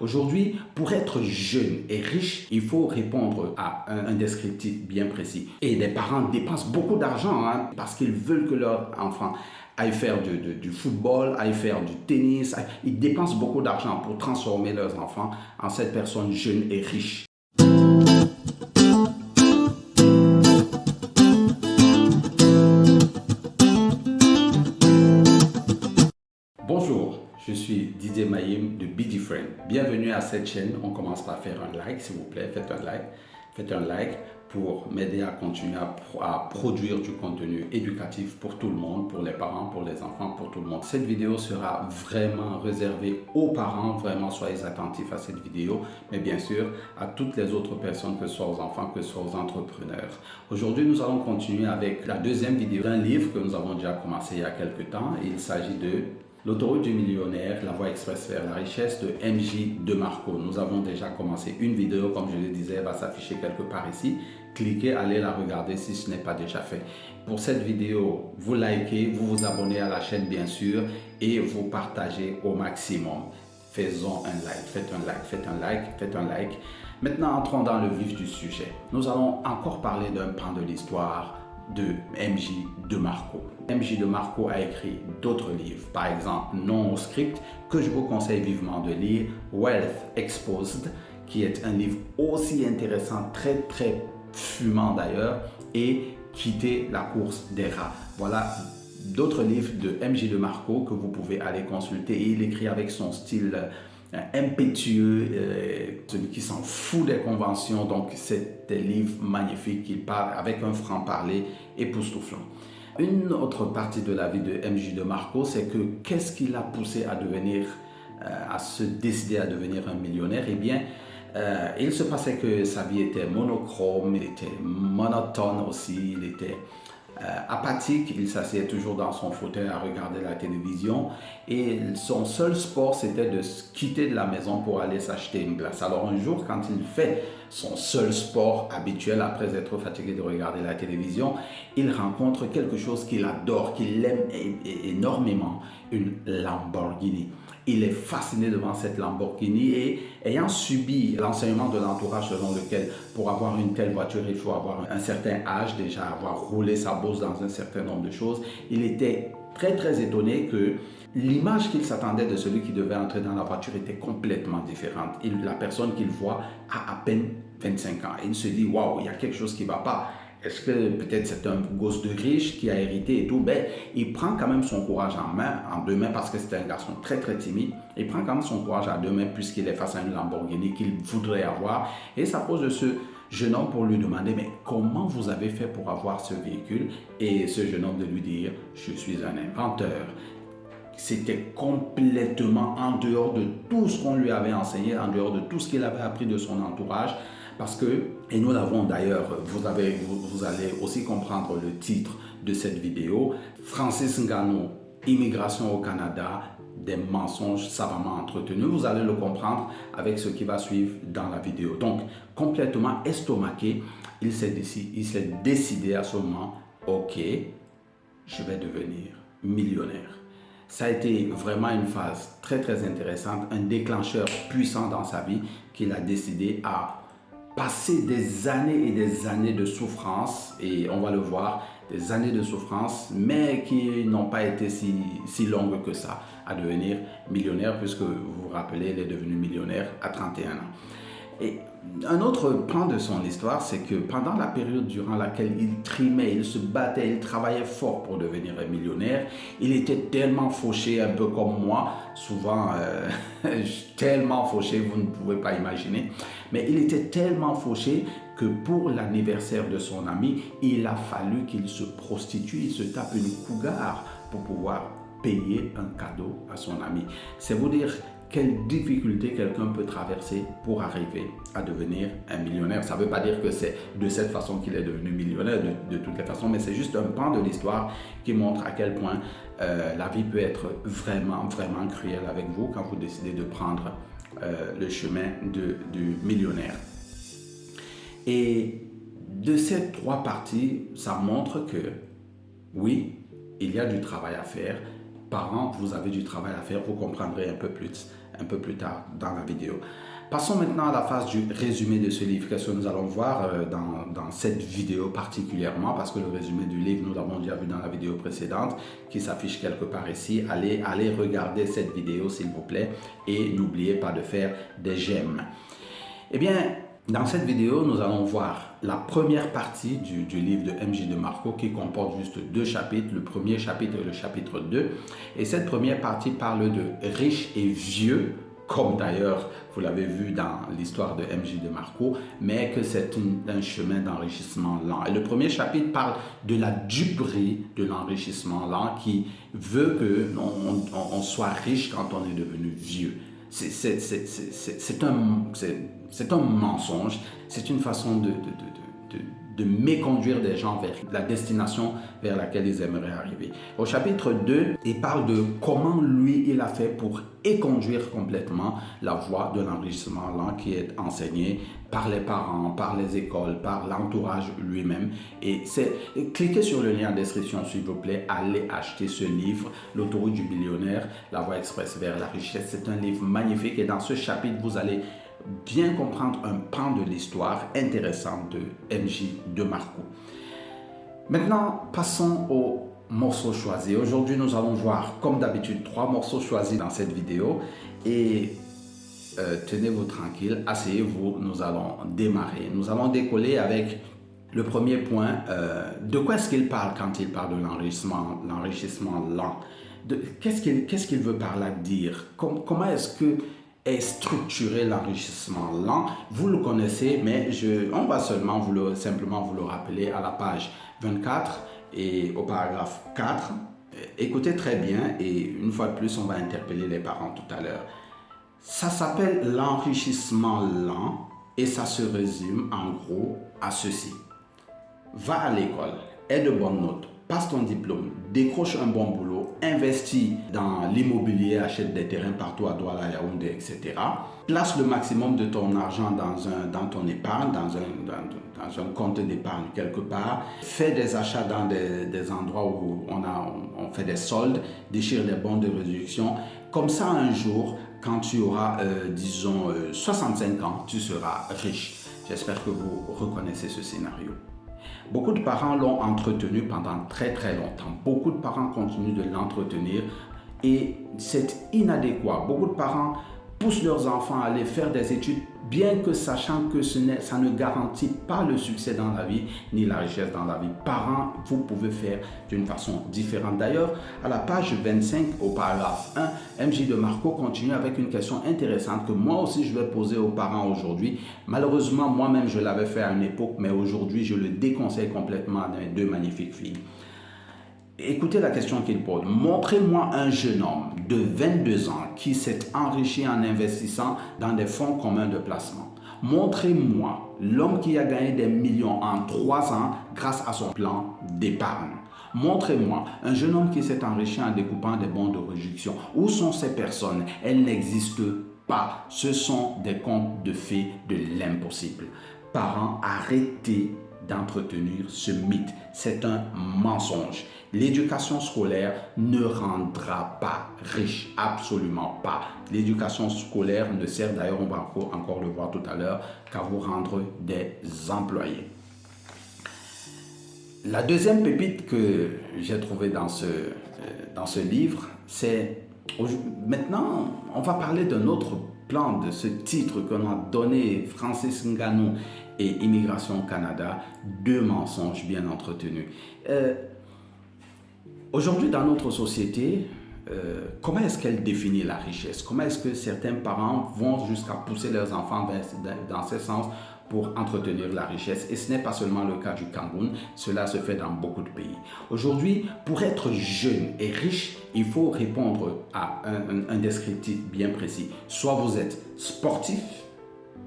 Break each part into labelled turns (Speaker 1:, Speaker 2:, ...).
Speaker 1: Aujourd'hui, pour être jeune et riche, il faut répondre à un descriptif bien précis. Et les parents dépensent beaucoup d'argent parce qu'ils veulent que leur enfant aille faire du football, aille faire du tennis. Ils dépensent beaucoup d'argent pour transformer leurs enfants en cette personne jeune et riche. Bonjour, je suis Didier Maïm de Be Different. Bienvenue à cette chaîne. On commence par faire un like, s'il vous plaît. Faites un like. Faites un like pour m'aider à continuer à produire du contenu éducatif pour tout le monde, pour les parents, pour les enfants, pour tout le monde. Cette vidéo sera vraiment réservée aux parents. Vraiment, soyez attentifs à cette vidéo. Mais bien sûr, à toutes les autres personnes, que ce soit aux enfants, que ce soit aux entrepreneurs. Aujourd'hui, nous allons continuer avec la deuxième vidéo d'un livre que nous avons déjà commencé il y a quelques temps. Il s'agit de L'autoroute du millionnaire, la voie express vers la richesse de M.J. DeMarco. Nous avons déjà commencé une vidéo, comme je le disais, elle va s'afficher quelque part ici. Cliquez, allez la regarder si ce n'est pas déjà fait. Pour cette vidéo, vous likez, vous vous abonnez à la chaîne bien sûr et vous partagez au maximum. Faisons un like, faites un like, faites un like, faites un like. Maintenant, entrons dans le vif du sujet. Nous allons encore parler d'un pan de l'histoire de M.J. DeMarco. M.J. DeMarco a écrit d'autres livres, par exemple Non au script, que je vous conseille vivement de lire, Wealth Exposed, qui est un livre aussi intéressant, très fumant d'ailleurs, et Quitter la course des rats. Voilà d'autres livres de M.J. DeMarco que vous pouvez aller consulter. Et il écrit avec son style impétueux, celui qui s'en fout des conventions. Donc c'est des livres magnifiques. Il parle avec un franc-parler époustouflant. Une autre partie de la vie de M.J. DeMarco, c'est que qu'est-ce qui l'a poussé à devenir, à se décider à devenir un millionnaire? Eh bien, il se passait que sa vie était monochrome, il était monotone aussi, il était apathique, il s'asseyait toujours dans son fauteuil à regarder la télévision et son seul sport c'était de quitter de la maison pour aller s'acheter une glace. Alors un jour, quand il fait son seul sport habituel après être fatigué de regarder la télévision, il rencontre quelque chose qu'il adore, qu'il aime énormément, une Lamborghini. Il est fasciné devant cette Lamborghini et ayant subi l'enseignement de l'entourage selon lequel pour avoir une telle voiture, il faut avoir un certain âge, déjà avoir roulé sa bourse dans un certain nombre de choses, il était très étonné que l'image qu'il s'attendait de celui qui devait entrer dans la voiture était complètement différente. La personne qu'il voit a à peine 25 ans. Et il se dit, waouh, il y a quelque chose qui ne va pas. Est-ce que peut-être c'est un gosse de riche qui a hérité et tout? Ben, il prend quand même son courage en deux mains parce que c'est un garçon très timide. Il prend quand même son courage à deux mains puisqu'il est face à une Lamborghini qu'il voudrait avoir et s'approche de ce jeune homme pour lui demander mais comment vous avez fait pour avoir ce véhicule? Et ce jeune homme de lui dire je suis un inventeur. C'était complètement en dehors de tout ce qu'on lui avait enseigné, en dehors de tout ce qu'il avait appris de son entourage. Parce que, et nous l'avons d'ailleurs, vous allez aussi comprendre le titre de cette vidéo, Francis Ngannou, immigration au Canada, des mensonges savamment entretenus. Vous allez le comprendre avec ce qui va suivre dans la vidéo. Donc, complètement estomaqué, il s'est décidé à ce moment, ok, je vais devenir millionnaire. Ça a été vraiment une phase très intéressante, un déclencheur puissant dans sa vie qu'il a décidé à passer des années et des années de souffrance, et on va le voir, des années de souffrance, mais qui n'ont pas été si longues que ça, à devenir millionnaire, puisque vous vous rappelez, il est devenu millionnaire à 31 ans. Et un autre pan de son histoire, c'est que pendant la période durant laquelle il trimait, il se battait, il travaillait fort pour devenir un millionnaire, il était tellement fauché, un peu comme moi, souvent tellement fauché, vous ne pouvez pas imaginer, mais il était tellement fauché que pour l'anniversaire de son ami, il a fallu qu'il se prostitue, il se tape une cougar pour pouvoir payer un cadeau à son ami. C'est vous dire quelle difficulté quelqu'un peut traverser pour arriver à devenir un millionnaire. Ça ne veut pas dire que c'est de cette façon qu'il est devenu millionnaire de toutes les façons, mais c'est juste un pan de l'histoire qui montre à quel point la vie peut être vraiment cruelle avec vous quand vous décidez de prendre le chemin du millionnaire. Et de ces trois parties, ça montre que oui, il y a du travail à faire. Parents, vous avez du travail à faire, vous comprendrez un peu plus un peu plus tard dans la vidéo. Passons maintenant à la phase du résumé de ce livre. Qu'est-ce que nous allons voir dans cette vidéo particulièrement, parce que le résumé du livre, nous l'avons déjà vu dans la vidéo précédente, qui s'affiche quelque part ici. Allez regarder cette vidéo, s'il vous plaît, et n'oubliez pas de faire des j'aime. Eh bien, dans cette vidéo, nous allons voir la première partie du livre de M.J. DeMarco qui comporte juste 2 chapitres, le premier chapitre et le chapitre 2. Et cette première partie parle de riches et vieux, comme d'ailleurs vous l'avez vu dans l'histoire de M.J. DeMarco, mais que c'est un chemin d'enrichissement lent. Et le premier chapitre parle de la duperie de l'enrichissement lent qui veut qu'on soit riche quand on est devenu vieux. C'est un mensonge, c'est une façon de méconduire des gens vers la destination vers laquelle ils aimeraient arriver. Au chapitre 2, il parle de comment lui, il a fait pour éconduire complètement la voie de l'enrichissement lent qui est enseignée par les parents, par les écoles, par l'entourage lui-même. Et cliquez sur le lien en description, s'il vous plaît. Allez acheter ce livre, L'autoroute du millionnaire, la voie express vers la richesse. C'est un livre magnifique et dans ce chapitre, vous allez bien comprendre un pan de l'histoire intéressante de M.J. DeMarco. Maintenant, passons aux morceaux choisis. Aujourd'hui, nous allons voir, comme d'habitude, 3 morceaux choisis dans cette vidéo. Et tenez-vous tranquille, asseyez-vous, nous allons démarrer. Nous allons décoller avec le premier point. De quoi est-ce qu'il parle quand il parle de l'enrichissement lent? Qu'est-ce qu'il veut par là dire? Comment est-ce que est structuré l'enrichissement lent? Vous le connaissez, mais on va simplement vous le rappeler à la page 24 et au paragraphe 4. Écoutez très bien et une fois de plus, on va interpeller les parents tout à l'heure. Ça s'appelle l'enrichissement lent et ça se résume en gros à ceci. Va à l'école, aie de bonnes notes, passe ton diplôme, décroche un bon boulot, investis dans l'immobilier, achète des terrains partout à Douala, Yaoundé, etc. Place le maximum de ton argent dans ton épargne, dans un compte d'épargne quelque part. Fais des achats dans des endroits où on fait des soldes, déchire des bons de réduction. Comme ça, un jour, quand tu auras, disons, 65 ans, tu seras riche. J'espère que vous reconnaissez ce scénario. Beaucoup de parents l'ont entretenu pendant très très longtemps. Beaucoup de parents continuent de l'entretenir et c'est inadéquat. Beaucoup de parents poussent leurs enfants à aller faire des études, bien que sachant que ça ne garantit pas le succès dans la vie ni la richesse dans la vie. Parents, vous pouvez faire d'une façon différente. D'ailleurs, à la page 25, au paragraphe 1, M.J. DeMarco continue avec une question intéressante que moi aussi je vais poser aux parents aujourd'hui. Malheureusement, moi-même je l'avais fait à une époque, mais aujourd'hui je le déconseille complètement à mes 2 magnifiques filles. Écoutez la question qu'il pose. Montrez-moi un jeune homme de 22 ans qui s'est enrichi en investissant dans des fonds communs de placement. Montrez-moi l'homme qui a gagné des millions en 3 ans grâce à son plan d'épargne. Montrez-moi un jeune homme qui s'est enrichi en découpant des bons de réduction. Où sont ces personnes? Elles n'existent pas. Ce sont des contes de fées de l'impossible. Parents, arrêtez d'entretenir ce mythe. C'est un mensonge. L'éducation scolaire ne rendra pas riche, absolument pas. L'éducation scolaire ne sert d'ailleurs, on va encore le voir tout à l'heure, qu'à vous rendre des employés. La deuxième pépite que j'ai trouvée dans ce livre, c'est maintenant, on va parler d'un autre plan de ce titre qu'on a donné, Francis Ngannou et Immigration au Canada, 2 mensonges bien entretenus. Aujourd'hui, dans notre société, comment est-ce qu'elle définit la richesse? Comment est-ce que certains parents vont jusqu'à pousser leurs enfants dans ce sens pour entretenir la richesse? Et ce n'est pas seulement le cas du Cameroun, cela se fait dans beaucoup de pays. Aujourd'hui, pour être jeune et riche, il faut répondre à un descriptif bien précis. Soit vous êtes sportif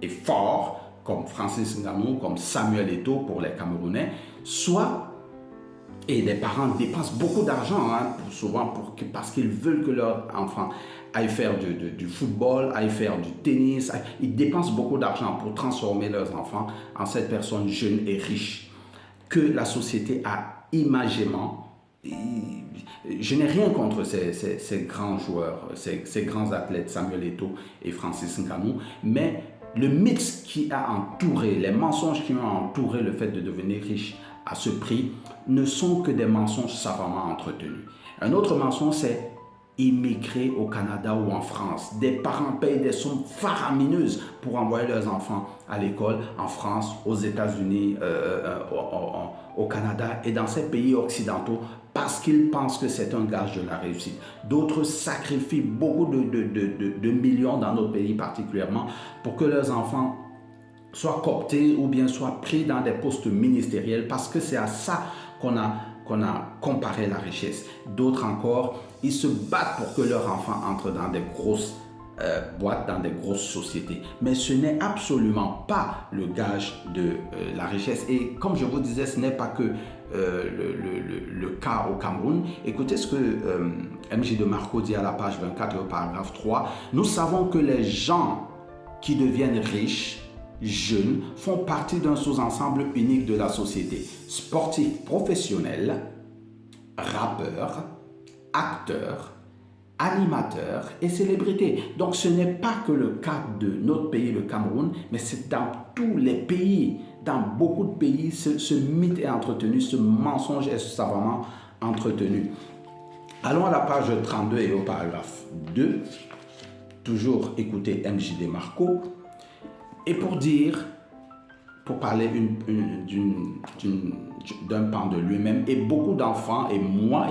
Speaker 1: et fort, comme Francis Ngannou, comme Samuel Eto'o pour les Camerounais, soit, et les parents dépensent beaucoup d'argent, souvent parce qu'ils veulent que leur enfant aille faire du football, aille faire du tennis, ils dépensent beaucoup d'argent pour transformer leurs enfants en cette personne jeune et riche que la société a imagément je n'ai rien contre ces grands joueurs, ces grands athlètes, Samuel Eto'o et Francis Ngannou, mais le mythe qui a entouré, les mensonges qui ont entouré le fait de devenir riche à ce prix ne sont que des mensonges savamment entretenus. Un autre mensonge, c'est immigrer au Canada ou en France. Des parents payent des sommes faramineuses pour envoyer leurs enfants à l'école en France, aux États-Unis, au Canada et dans ces pays occidentaux parce qu'ils pensent que c'est un gage de la réussite. D'autres sacrifient beaucoup de millions dans notre pays particulièrement pour que leurs enfants soient cooptés ou bien soient pris dans des postes ministériels parce que c'est à ça qu'on a comparé la richesse. D'autres encore, ils se battent pour que leurs enfants entrent dans des grosses boîtes, dans des grosses sociétés. Mais ce n'est absolument pas le gage de la richesse. Et comme je vous disais, ce n'est pas que le cas au Cameroun. Écoutez ce que MJ de Marco dit à la page 24 au paragraphe 3. Nous savons que les gens qui deviennent riches jeunes font partie d'un sous-ensemble unique de la société. Sportifs professionnels, rappeurs, acteurs, animateurs et célébrités. Donc ce n'est pas que le cas de notre pays, le Cameroun, mais c'est dans tous les pays. Dans beaucoup de pays, ce mythe est entretenu, ce mensonge est savamment entretenu. Allons à la page 32 et au paragraphe 2. Toujours écoutez MJ de Marco. Et pour parler d'un pan de lui-même, et beaucoup d'enfants, et moi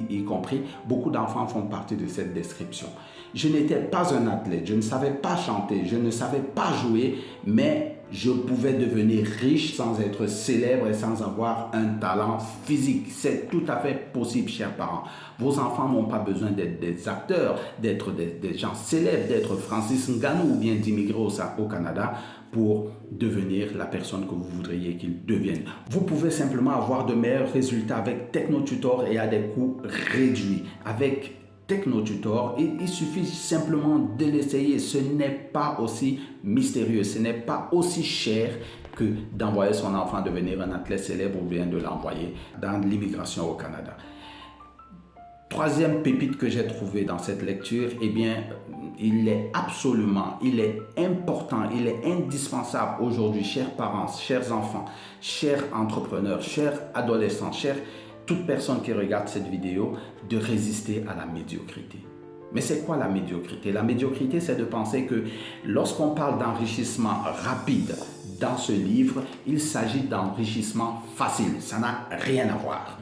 Speaker 1: y compris, beaucoup d'enfants font partie de cette description. Je n'étais pas un athlète, je ne savais pas chanter, je ne savais pas jouer, mais je pouvais devenir riche sans être célèbre et sans avoir un talent physique. C'est tout à fait possible, chers parents. Vos enfants n'ont pas besoin d'être des acteurs, d'être des gens célèbres, d'être Francis Ngannou ou bien d'immigrer au Canada pour devenir la personne que vous voudriez qu'ils deviennent. Vous pouvez simplement avoir de meilleurs résultats avec TechnoTutor et à des coûts réduits. Avec TechnoTutor, il suffit simplement de l'essayer. Ce n'est pas aussi mystérieux, ce n'est pas aussi cher que d'envoyer son enfant devenir un athlète célèbre ou bien de l'envoyer dans l'immigration au Canada. Troisième pépite que j'ai trouvée dans cette lecture, eh bien, il est important, il est indispensable aujourd'hui, chers parents, chers enfants, chers entrepreneurs, chers adolescents, chers toute personne qui regarde cette vidéo, de résister à la médiocrité. Mais c'est quoi la médiocrité? La médiocrité, c'est de penser que lorsqu'on parle d'enrichissement rapide dans ce livre, il s'agit d'enrichissement facile. Ça n'a rien à voir.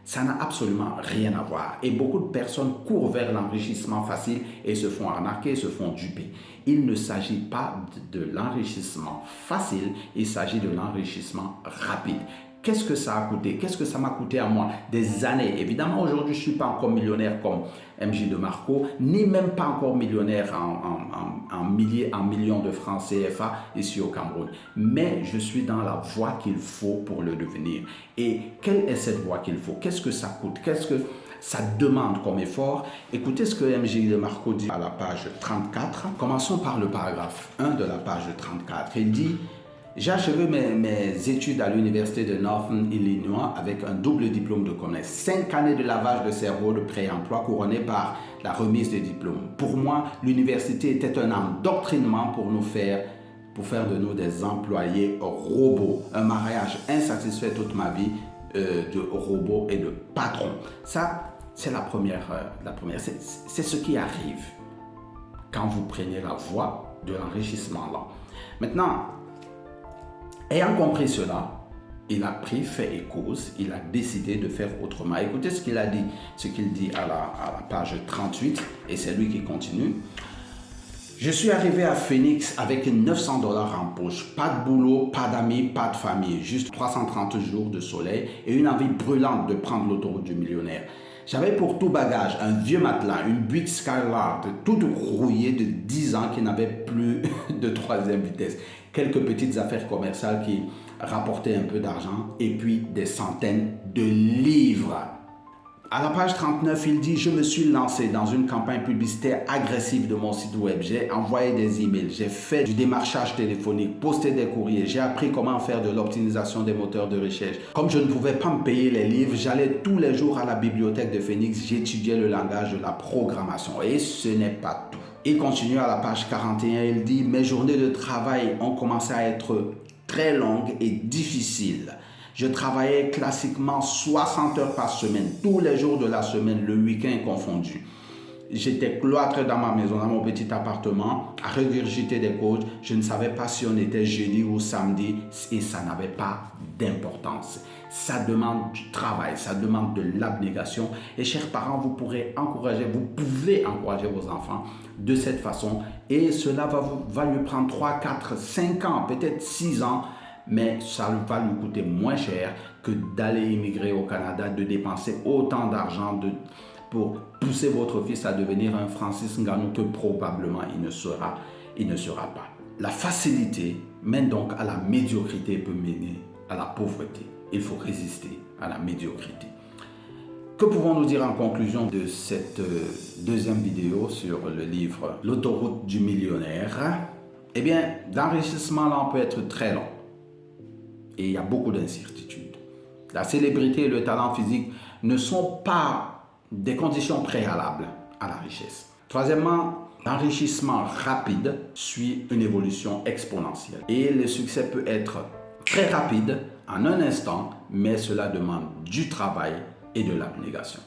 Speaker 1: Ça n'a absolument rien à voir. Et beaucoup de personnes courent vers l'enrichissement facile et se font arnaquer, se font duper. Il ne s'agit pas de l'enrichissement facile, il s'agit de l'enrichissement rapide. Qu'est-ce que ça a coûté? Qu'est-ce que ça m'a coûté à moi? Des années. Évidemment, aujourd'hui, je ne suis pas encore millionnaire comme MJ de Marco, ni même pas encore millionnaire en millions de francs CFA ici au Cameroun. Mais je suis dans la voie qu'il faut pour le devenir. Et quelle est cette voie qu'il faut? Qu'est-ce que ça coûte? Qu'est-ce que ça demande comme effort? Écoutez ce que MJ de Marco dit à la page 34. Commençons par le paragraphe 1 de la page 34. Il dit: j'ai achevé mes études à l'université de Northern Illinois avec un double diplôme de commerce. 5 années de lavage de cerveau de pré-emploi couronné par la remise des diplômes. Pour moi, l'université était un endoctrinement pour faire de nous des employés robots. Un mariage insatisfait toute ma vie de robot et de patron. Ça, c'est la première. C'est ce qui arrive quand vous prenez la voie de l'enrichissement là. Maintenant, ayant compris cela, il a pris fait et cause, il a décidé de faire autrement. Écoutez ce qu'il a dit, ce qu'il dit à la page 38, et c'est lui qui continue. Je suis arrivé à Phoenix avec 900 $ en poche, pas de boulot, pas d'amis, pas de famille, juste 330 jours de soleil et une envie brûlante de prendre l'autoroute du millionnaire. J'avais pour tout bagage un vieux matelas, une Buick Skylark toute rouillée de 10 ans qui n'avait plus de troisième vitesse, quelques petites affaires commerciales qui rapportaient un peu d'argent et puis des centaines de livres. À la page 39, il dit « Je me suis lancé dans une campagne publicitaire agressive de mon site web. J'ai envoyé des emails, j'ai fait du démarchage téléphonique, posté des courriers, j'ai appris comment faire de l'optimisation des moteurs de recherche. Comme je ne pouvais pas me payer les livres, j'allais tous les jours à la bibliothèque de Phoenix, j'étudiais le langage de la programmation. Et ce n'est pas tout. » Il continue à la page 41, il dit « Mes journées de travail ont commencé à être très longues et difficiles. Je travaillais classiquement 60 heures par semaine, tous les jours de la semaine, le week-end confondu. J'étais cloîtré dans ma maison, dans mon petit appartement, à regurgiter des codes. Je ne savais pas si on était jeudi ou samedi et ça n'avait pas d'importance. Ça demande du travail, ça demande de l'abnégation. Et chers parents, vous pouvez encourager, vous pouvez encourager vos enfants de cette façon. Et cela va lui prendre 3, 4, 5 ans, peut-être 6 ans. Mais ça va lui coûter moins cher que d'aller immigrer au Canada, de dépenser autant d'argent pour pousser votre fils à devenir un Francis Ngannou que probablement il ne sera pas. La facilité mène donc à la médiocrité et peut mener à la pauvreté. Il faut résister à la médiocrité. Que pouvons-nous dire en conclusion de cette deuxième vidéo sur le livre L'autoroute du millionnaire? Eh bien, l'enrichissement là peut être très long. Et il y a beaucoup d'incertitudes. La célébrité et le talent physique ne sont pas des conditions préalables à la richesse. Troisièmement, l'enrichissement rapide suit une évolution exponentielle. Et le succès peut être très rapide en un instant, mais cela demande du travail et de l'abnégation.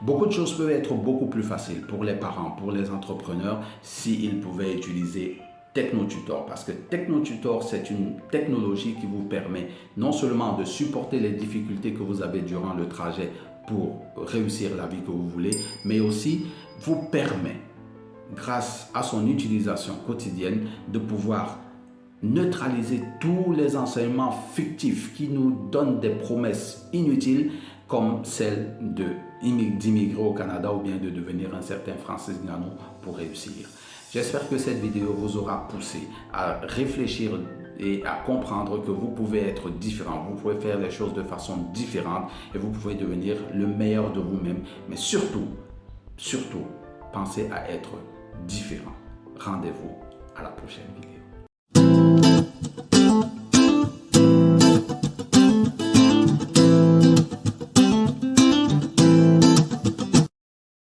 Speaker 1: Beaucoup de choses peuvent être beaucoup plus faciles pour les parents, pour les entrepreneurs, s'ils pouvaient utiliser TechnoTutor, parce que TechnoTutor, c'est une technologie qui vous permet non seulement de supporter les difficultés que vous avez durant le trajet pour réussir la vie que vous voulez, mais aussi vous permet, grâce à son utilisation quotidienne, de pouvoir neutraliser tous les enseignements fictifs qui nous donnent des promesses inutiles comme celle d'immigrer au Canada ou bien de devenir un certain Francis Ngannou pour réussir. J'espère que cette vidéo vous aura poussé à réfléchir et à comprendre que vous pouvez être différent, vous pouvez faire les choses de façon différente et vous pouvez devenir le meilleur de vous-même. Mais surtout, pensez à être différent. Rendez-vous à la prochaine vidéo.